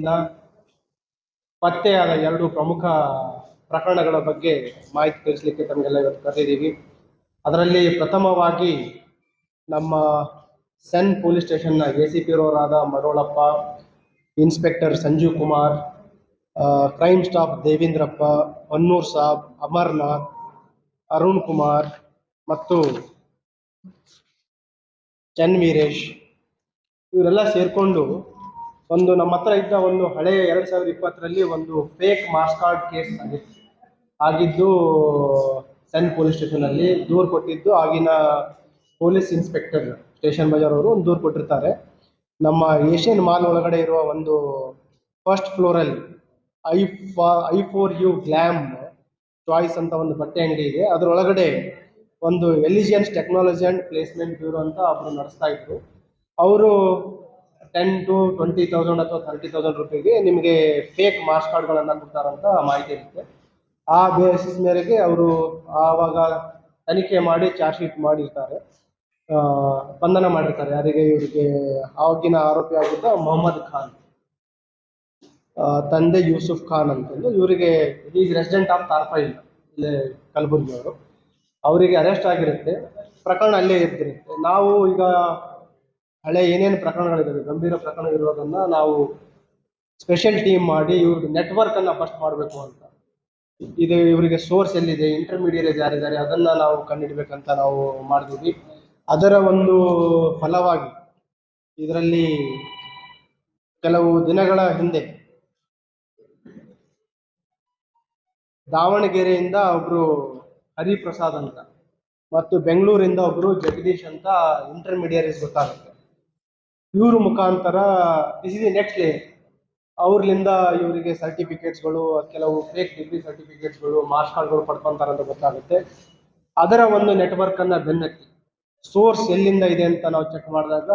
ವತಿಯಿಂದ ಪತ್ತೆಯಾದ 2 ಪ್ರಮುಖ ಪ್ರಕರಣಗಳ ಬಗ್ಗೆ ಮಾಹಿತಿ ತಿಳಿಸಲಿಕ್ಕೆ ತಮಗೆಲ್ಲ ಇವತ್ತು ಕರೆದಿದ್ದೀವಿ. ಅದರಲ್ಲಿ ಪ್ರಥಮವಾಗಿ ನಮ್ಮ ಸೆನ್ ಪೊಲೀಸ್ ಸ್ಟೇಷನ್ನ ACP ಅವರಾದ Madolappa, inspector Sanjeev Kumar, crime staff Devendrappa, Honnur Sab, Amarnath, Arun Kumar ಮತ್ತು ಚನ್ ವೀರೇಶ್ ಇವರೆಲ್ಲ ಸೇರಿಕೊಂಡು ಒಂದು ನಮ್ಮ ಹತ್ರ ಇದ್ದ ಒಂದು ಹಳೆಯ 2020ರಲ್ಲಿ ಒಂದು ಫೇಕ್ ಮಾರ್ಕ್ಸ್ ಕಾರ್ಡ್ ಕೇಸ್ ಆಗಿದ್ದು ಸೆನ್ ಪೊಲೀಸ್ ಸ್ಟೇಷನಲ್ಲಿ ದೂರು ಕೊಟ್ಟಿದ್ದು ಆಗಿನ ಪೊಲೀಸ್ ಇನ್ಸ್ಪೆಕ್ಟರ್ ಸ್ಟೇಷನ್ ಬಜಾರ್ ಅವರು ಒಂದು ದೂರು ಕೊಟ್ಟಿರ್ತಾರೆ. ನಮ್ಮ ಏಷ್ಯನ್ ಮಾಲ್ ಒಳಗಡೆ ಇರುವ ಒಂದು ಫಸ್ಟ್ ಫ್ಲೋರಲ್ಲಿ I4U ಗ್ಲಾಮ್ ಚಾಯ್ಸ್ ಅಂತ ಒಂದು ಬಟ್ಟೆ ಅಂಗಡಿ ಇದೆ. ಅದರೊಳಗಡೆ ಒಂದು ಎಲಿಜಿಯನ್ಸ್ ಟೆಕ್ನಾಲಜಿ ಆ್ಯಂಡ್ ಪ್ಲೇಸ್ಮೆಂಟ್ ಬ್ಯೂರೋ ಅಂತ ಒಬ್ಬರು ನಡೆಸ್ತಾ ಇದ್ರು. ಅವರು 10 to 20,000 ಅಥವಾ 30,000 ರೂಪಾಯಿಗೆ ನಿಮಗೆ ಫೇಕ್ ಮಾರ್ಕ್ಸ್ ಕಾರ್ಡ್ಗಳನ್ನು ಕೊಡ್ತಾರಂತ ಮಾಹಿತಿ ಇರುತ್ತೆ. ಆ ಬೇಸಿಸ್ ಮೇರೆಗೆ ಅವರು ಆವಾಗ ತನಿಖೆ ಮಾಡಿ ಚಾರ್ಜ್ ಶೀಟ್ ಮಾಡಿರ್ತಾರೆ, ಬಂಧನ ಮಾಡಿರ್ತಾರೆ. ಯಾರಿಗೆ? ಇವರಿಗೆ ಆವಾಗಿನ ಆರೋಪಿ ಆಗಿದ್ದ ಮೊಹಮ್ಮದ್ ಖಾನ್, ತಂದೆ ಯೂಸುಫ್ ಖಾನ್ ಅಂತಂದು. ಇವರಿಗೆ ಈಸ್ ರೆಸಿಡೆಂಟ್ ಆಫ್ ತಾರ್ಫೈಲ್, ಇಲ್ಲೇ ಕಲಬುರ್ಗಿ ಅವರು. ಅವರಿಗೆ ಅರೆಸ್ಟ್ ಆಗಿರುತ್ತೆ, ಪ್ರಕರಣ ಅಲ್ಲೇ ಇರ್ತಿರುತ್ತೆ. ನಾವು ಈಗ ಹಳೆ ಏನೇನು ಪ್ರಕರಣಗಳಿದ್ದಾವೆ, ಗಂಭೀರ ಪ್ರಕರಣ ಇರೋದನ್ನು ನಾವು ಸ್ಪೆಷಲ್ ಟೀಮ್ ಮಾಡಿ ಇವ್ರದ್ದು ನೆಟ್ವರ್ಕನ್ನು ಫಸ್ಟ್ ಮಾಡಬೇಕು ಅಂತ. ಇದು ಇವರಿಗೆ ಸೋರ್ಸ್ ಎಲ್ಲಿದೆ, ಇಂಟರ್ಮೀಡಿಯೇಟ್ ಯಾರಿದ್ದಾರೆ ಅದನ್ನು ನಾವು ಕಂಡುಹಿಡಬೇಕಂತ ನಾವು ಮಾಡಿದ್ವಿ. ಅದರ ಒಂದು ಫಲವಾಗಿ ಇದರಲ್ಲಿ ಕೆಲವು ದಿನಗಳ ಹಿಂದೆ ದಾವಣಗೆರೆಯಿಂದ ಒಬ್ಬರು ಹರಿಪ್ರಸಾದ್ ಅಂತ ಮತ್ತು ಬೆಂಗಳೂರಿಂದ ಒಬ್ಬರು ಜಗದೀಶ್ ಅಂತ ಇಂಟರ್ಮೀಡಿಯೇಟ್ಸ್ ಗೊತ್ತಾಗುತ್ತೆ. ಇವ್ರ ಮುಖಾಂತರ this is the next layer. ಅವ್ರಲಿಂದ ಇವರಿಗೆ ಸರ್ಟಿಫಿಕೇಟ್ಸ್ಗಳು, ಕೆಲವು ಫೇಕ್ ಡಿಗ್ರಿ ಸರ್ಟಿಫಿಕೇಟ್ಸ್ಗಳು, ಮಾರ್ಕ್ಸ್ ಕಾರ್ಡ್ಗಳು ಪಡ್ಕೊತಾರೆ ಅಂತ ಗೊತ್ತಾಗುತ್ತೆ. ಅದರ ಒಂದು ನೆಟ್ವರ್ಕನ್ನು ಬೆನ್ನತ್ತಿ ಸೋರ್ಸ್ ಎಲ್ಲಿಂದ ಇದೆ ಅಂತ ನಾವು ಚೆಕ್ ಮಾಡಿದಾಗ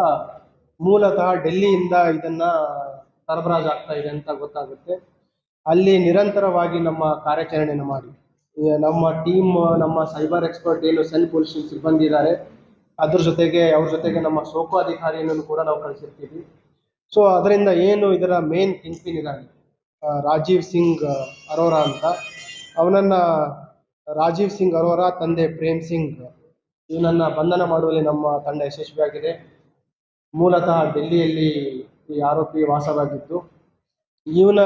ಮೂಲತಃ ಡೆಲ್ಲಿಯಿಂದ ಇದನ್ನು ಸರಬರಾಜು ಆಗ್ತಾ ಇದೆ ಅಂತ ಗೊತ್ತಾಗುತ್ತೆ. ಅಲ್ಲಿ ನಿರಂತರವಾಗಿ ನಮ್ಮ ಕಾರ್ಯಾಚರಣೆಯನ್ನು ಮಾಡಿ ನಮ್ಮ ಟೀಮ್, ನಮ್ಮ ಸೈಬರ್ ಎಕ್ಸ್ಪರ್ಟ್ ಏನು ಸೆನ್ ಪೊಲೀಸ್ ಸಿಬ್ಬಂದಿ ಇದ್ದಾರೆ, ಅವ್ರ ಜೊತೆಗೆ ನಮ್ಮ ಸೋಕೋ ಅಧಿಕಾರಿಯನ್ನು ಕೂಡ ನಾವು ಕಳಿಸಿರ್ತೀವಿ. ಸೊ ಅದರಿಂದ ಏನು ಇದರ ಮೇನ್ ಕಿಂಗ್ಪಿನ್ ಇದ್ದಾನೆ ರಾಜೀವ್ ಸಿಂಗ್ ಅರೋರಾ ಅಂತ, ಅವನನ್ನು ರಾಜೀವ್ ಸಿಂಗ್ ಅರೋರಾ ತಂದೆ ಪ್ರೇಮ್ ಸಿಂಗ್ ಇವನನ್ನು ಬಂಧನ ಮಾಡುವಲ್ಲಿ ನಮ್ಮ ತಂಡ ಯಶಸ್ವಿಯಾಗಿದೆ. ಮೂಲತಃ ಡೆಲ್ಲಿಯಲ್ಲಿ ಈ ಆರೋಪಿ ವಾಸವಾಗಿದ್ದು, ಇವನ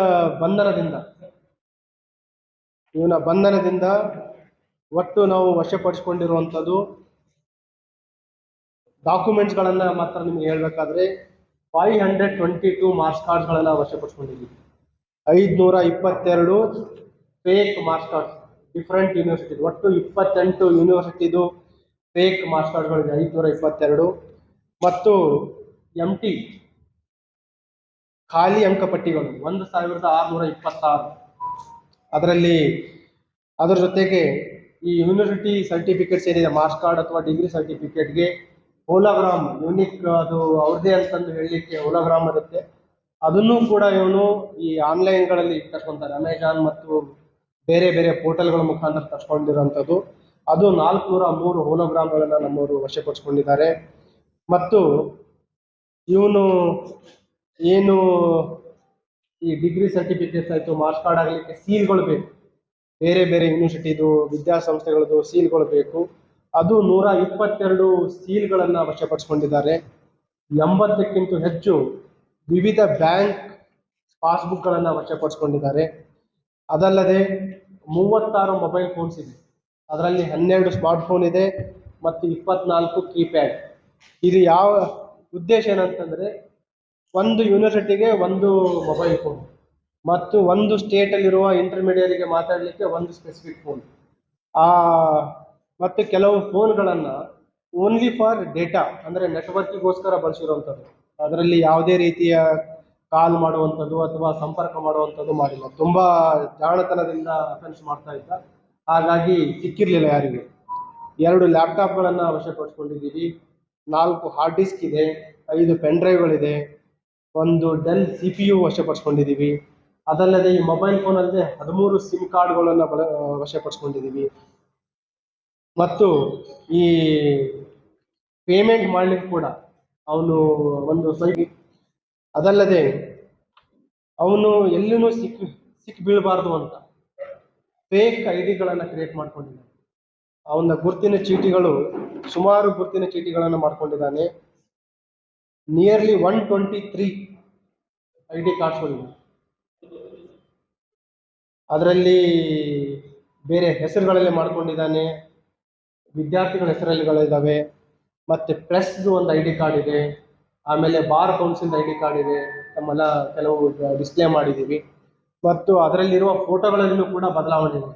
ಬಂಧನದಿಂದ ಒಟ್ಟು ನಾವು ವಶಪಡಿಸಿಕೊಂಡಿರುವಂಥದ್ದು ಡಾಕ್ಯುಮೆಂಟ್ಸ್ಗಳನ್ನು ಮಾತ್ರ ನಿಮ್ಗೆ ಹೇಳಬೇಕಾದ್ರೆ 522 ಮಾರ್ಕ್ಸ್ ಕಾರ್ಡ್ಸ್ಗಳನ್ನು ವಶಪಡಿಸ್ಕೊಂಡಿದ್ದೀವಿ. 522 fake marks cards different university, ಒಟ್ಟು 28 ಯೂನಿವರ್ಸಿಟಿದು ಫೇಕ್ ಮಾರ್ಕ್ಸ್ ಕಾರ್ಡ್ಗಳಿದೆ 522. ಮತ್ತು MT ಖಾಲಿ ಅಂಕಪಟ್ಟಿಗಳು 1626. ಅದರ ಜೊತೆಗೆ ಈ ಯೂನಿವರ್ಸಿಟಿ ಸರ್ಟಿಫಿಕೇಟ್ಸ್ ಏನಿದೆ, ಮಾರ್ಕ್ಸ್ ಕಾರ್ಡ್ ಅಥವಾ ಡಿಗ್ರಿ ಸರ್ಟಿಫಿಕೇಟ್ಗೆ ಹೋಲೋಗ್ರಾಮ್ ಯೂನಿಕ್, ಅದು ಅವ್ರದ್ದೇ ಅಂತಂದು ಹೇಳಲಿಕ್ಕೆ ಹೋಲೋಗ್ರಾಮ್ ಇರುತ್ತೆ. ಅದನ್ನು ಕೂಡ ಇವನು ಈ ಆನ್ಲೈನ್ಗಳಲ್ಲಿ ತರ್ಸ್ಕೊತಾರೆ, ಅಮೆಜಾನ್ ಮತ್ತು ಬೇರೆ ಬೇರೆ ಪೋರ್ಟಲ್ಗಳ ಮುಖಾಂತರ ತರ್ಸ್ಕೊಂಡಿರೋಂಥದ್ದು. ಅದು 403 ಹೋಲೋಗ್ರಾಮ್ಗಳನ್ನು ನಮ್ಮವರು ವಶಪಡಿಸ್ಕೊಂಡಿದ್ದಾರೆ. ಮತ್ತು ಇವನು ಏನು ಈ ಡಿಗ್ರಿ ಸರ್ಟಿಫಿಕೇಟ್ಸ್ ಆಯಿತು, ಮಾರ್ಕ್ಸ್ ಕಾರ್ಡ್ ಆಗಲಿಕ್ಕೆ ಸೀಲ್ಗಳು ಬೇಕು, ಬೇರೆ ಬೇರೆ ಯೂನಿವರ್ಸಿಟಿದು ವಿದ್ಯಾಸಂಸ್ಥೆಗಳದ್ದು ಸೀಲ್ಗಳು ಬೇಕು. ಅದು 122 ಸೀಲ್ಗಳನ್ನು ವಶಪಡಿಸ್ಕೊಂಡಿದ್ದಾರೆ. 80ಕ್ಕಿಂತ ಹೆಚ್ಚು ವಿವಿಧ ಬ್ಯಾಂಕ್ ಪಾಸ್ಬುಕ್ಗಳನ್ನು ವಶಪಡಿಸ್ಕೊಂಡಿದ್ದಾರೆ. ಅದಲ್ಲದೆ 36 ಮೊಬೈಲ್ ಫೋನ್ಸ್ ಇದೆ, ಅದರಲ್ಲಿ 12 ಸ್ಮಾರ್ಟ್ಫೋನ್ ಇದೆ ಮತ್ತು 24 ಕೀಪ್ಯಾಡ್. ಇದು ಯಾವ ಉದ್ದೇಶ ಏನಂತಂದರೆ, ಒಂದು ಯೂನಿವರ್ಸಿಟಿಗೆ ಒಂದು ಮೊಬೈಲ್ ಫೋನ್ ಮತ್ತು ಒಂದು ಸ್ಟೇಟಲ್ಲಿರುವ ಇಂಟರ್ಮೀಡಿಯೇಟ್ಗೆ ಮಾತಾಡಲಿಕ್ಕೆ ಒಂದು ಸ್ಪೆಸಿಫಿಕ್ ಫೋನ್, ಮತ್ತು ಕೆಲವು ಫೋನ್ಗಳನ್ನು ಓನ್ಲಿ ಫಾರ್ ಡೇಟಾ ಅಂದರೆ ನೆಟ್ವರ್ಕಿಗೋಸ್ಕರ ಬಳಸಿರುವಂಥದ್ದು. ಅದರಲ್ಲಿ ಯಾವುದೇ ರೀತಿಯ ಕಾಲ್ ಮಾಡುವಂಥದ್ದು ಅಥವಾ ಸಂಪರ್ಕ ಮಾಡುವಂಥದ್ದು ಮಾಡಿಲ್ಲ. ತುಂಬ ಜಾಣತನದಿಂದ ಅಫೆನ್ಸ್ ಮಾಡ್ತಾ ಇದ್ದ, ಹಾಗಾಗಿ ಸಿಕ್ಕಿರಲಿಲ್ಲ ಯಾರಿಗೆ. 2 ಲ್ಯಾಪ್ಟಾಪ್ಗಳನ್ನು ವಶಪಡಿಸ್ಕೊಂಡಿದ್ದೀವಿ, 4 ಹಾರ್ಡ್ ಡಿಸ್ಕ್ ಇದೆ, 5 ಪೆನ್ ಡ್ರೈವ್ಗಳಿದೆ, ಒಂದು ಡೆಲ್ CPU ವಶಪಡಿಸ್ಕೊಂಡಿದ್ದೀವಿ. ಅದಲ್ಲದೆ ಈ ಮೊಬೈಲ್ ಫೋನಲ್ಲದೆ 13 ಸಿಮ್ ಕಾರ್ಡ್ಗಳನ್ನು ವಶಪಡಿಸ್ಕೊಂಡಿದ್ದೀವಿ. ಮತ್ತು ಈ ಪೇಮೆಂಟ್ ಮಾಡಲಿಕ್ಕೆ ಕೂಡ ಅವನು ಒಂದು ಅದಲ್ಲದೆ ಅವನು ಎಲ್ಲೂ ಸಿಕ್ಕಿ ಬೀಳಬಾರ್ದು ಅಂತ ಫೇಕ್ ಐ ಡಿಗಳನ್ನು ಕ್ರಿಯೇಟ್ ಮಾಡ್ಕೊಂಡಿದ್ದಾನೆ. ಅವನ ಗುರುತಿನ ಚೀಟಿಗಳು, ಸುಮಾರು ಗುರುತಿನ ಚೀಟಿಗಳನ್ನು ಮಾಡ್ಕೊಂಡಿದ್ದಾನೆ. ನಿಯರ್ಲಿ 123 ಐ ಡಿ ಕಾರ್ಡ್ಸ್ಗಳಿವೆ. ಅದರಲ್ಲಿ ಬೇರೆ ಹೆಸರುಗಳಲ್ಲಿ ಮಾಡ್ಕೊಂಡಿದ್ದಾನೆ, ವಿದ್ಯಾರ್ಥಿಗಳ ಹೆಸರುಗಳಿದ್ದಾವೆ, ಮತ್ತು ಪ್ರೆಸ್ದು ಒಂದು ಐ ಡಿ ಕಾರ್ಡ್ ಇದೆ, ಆಮೇಲೆ bar council I D card ಇದೆ, ನಮ್ಮೆಲ್ಲ ಕೆಲವು ಡಿಸ್ಪ್ಲೇ ಮಾಡಿದ್ದೀವಿ. ಮತ್ತು ಅದರಲ್ಲಿರುವ ಫೋಟೋಗಳಲ್ಲೂ ಕೂಡ ಬದಲಾವಣೆ ಇದೆ.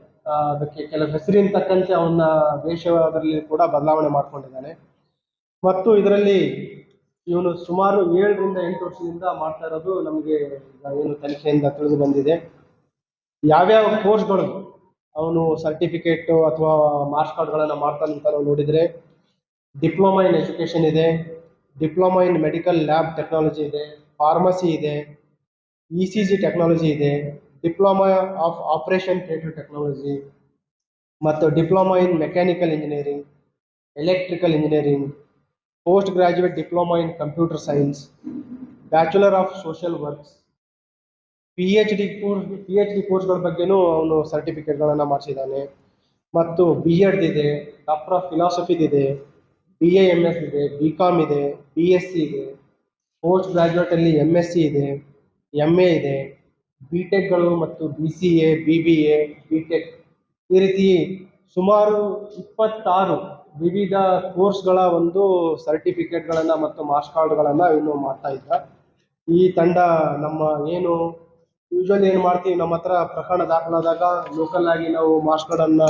ಅದಕ್ಕೆ ಕೆಲವು ಹೆಸರಿನ ತಕ್ಕಂತೆ ಅವನ ವೇಷದಲ್ಲಿ ಕೂಡ ಬದಲಾವಣೆ ಮಾಡ್ಕೊಂಡಿದ್ದಾನೆ. ಮತ್ತು ಇದರಲ್ಲಿ ಇವನು ಸುಮಾರು 7 ರಿಂದ 8 ವರ್ಷದಿಂದ ಮಾಡ್ತಾ ಇರೋದು ನಮಗೆ ಏನು ತನಿಖೆಯಿಂದ ತಿಳಿದು ಬಂದಿದೆ. ಯಾವ್ಯಾವ ಕೋರ್ಸ್ಗಳು ಅವನು ಸರ್ಟಿಫಿಕೇಟು ಅಥವಾ ಮಾರ್ಕ್ಸ್ ಕಾರ್ಡ್ಗಳನ್ನು ಮಾಡ್ತಾನೆ ಅಂತ ನಾವು ನೋಡಿದರೆ, ಡಿಪ್ಲೊಮಾ ಇನ್ ಎಜುಕೇಷನ್ ಇದೆ, diploma in medical lab technology ಇದೆ, ಫಾರ್ಮಸಿ ಇದೆ, ಇ ಸಿ ಜಿ ಟೆಕ್ನಾಲಜಿ ಇದೆ, diploma of operation theatre technology, ಮತ್ತು diploma in mechanical engineering, electrical engineering, post graduate diploma in computer science, bachelor of social works, P H D ಕೋರ್ಸ್ಗಳ ಬಗ್ಗೆನೂ ಅವನು ಸರ್ಟಿಫಿಕೇಟ್ಗಳನ್ನು ಮಾಡಿಸಿದ್ದಾನೆ. ಮತ್ತು ಬಿ ಎಡ್ ಇದೆ, ಡಾಕ್ಟರ್ ಆಫ್ ಫಿಲಾಸಫಿದಿದೆ, ಬಿ ಎ ಎಮ್ ಎಸ್ ಇದೆ, ಬಿ ಕಾಮ್ ಇದೆ, ಬಿ ಎಸ್ ಸಿ ಇದೆ, ಪೋಸ್ಟ್ ಗ್ರಾಜ್ಯುಯೇಟಲ್ಲಿ ಎಮ್ ಎಸ್ ಸಿ ಇದೆ, ಎಮ್ ಎ ಇದೆ, ಬಿ ಟೆಕ್ಗಳು ಮತ್ತು B C A, B B A, B tech, ಈ ರೀತಿ ಸುಮಾರು 26 ವಿವಿಧ ಕೋರ್ಸ್ಗಳ ಒಂದು ಸರ್ಟಿಫಿಕೇಟ್ಗಳನ್ನು ಮತ್ತು ಮಾರ್ಕ್ಸ್ ಕಾರ್ಡ್ಗಳನ್ನು ಇನ್ನು ಮಾಡ್ತಾ ಇದ್ದ. ಈ ತಂಡ ನಮ್ಮ ಏನು ಯೂಶಲಿ ಏನು ಮಾಡ್ತೀವಿ, ನಮ್ಮ ಹತ್ರ ಪ್ರಕರಣ ದಾಖಲಾದಾಗ ಲೋಕಲ್ ಆಗಿ ನಾವು ಮಾರ್ಕ್ಸ್ ಕಾರ್ಡನ್ನು